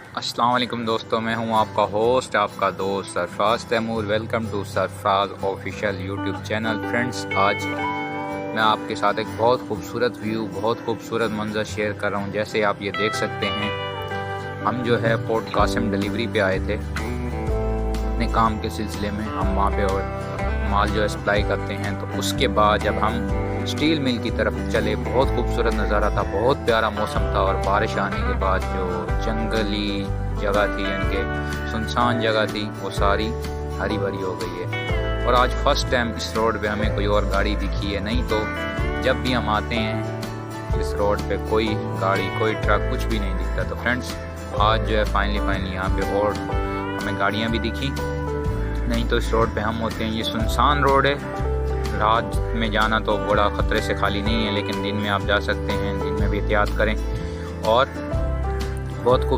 अस्सलाम वालेकुम दोस्तों, मैं हूं आपका होस्ट, आपका दोस्त Sarfaraz Taimur. Welcome to Sarfaraz official YouTube channel. Friends, आज मैं आपके साथ एक बहुत खूबसूरत व्यू, बहुत खूबसूरत मंजर शेयर कर रहा हूं। जैसे आप ये देख सकते हैं, हम जो है पोर्ट कासिम डिलीवरी पे आए थे अपने काम के सिलसिले में। हम वहाँ पे और माल जो है सप्लाई करते हैं। तो उसके बाद जब हम स्टील मिल की तरफ चले, बहुत खूबसूरत नज़ारा था, बहुत प्यारा मौसम था। और बारिश आने के बाद जो जंगली जगह थी, यानी कि सुनसान जगह थी, वो सारी हरी भरी हो गई है। और आज फर्स्ट टाइम इस रोड पे हमें कोई और गाड़ी दिखी है। नहीं तो जब भी हम आते हैं इस रोड पे कोई गाड़ी, कोई ट्रक, कुछ भी नहीं दिखता। तो फ्रेंड्स, आज जो है फाइनली यहाँ पे और हमें गाड़ियाँ भी दिखी। नहीं तो इस रोड पे हम होते हैं। ये सुनसान रोड है, रात में जाना तो बड़ा ख़तरे से खाली नहीं है, लेकिन दिन में आप जा सकते हैं। दिन में भी एहतियात करें। और बहुत खूब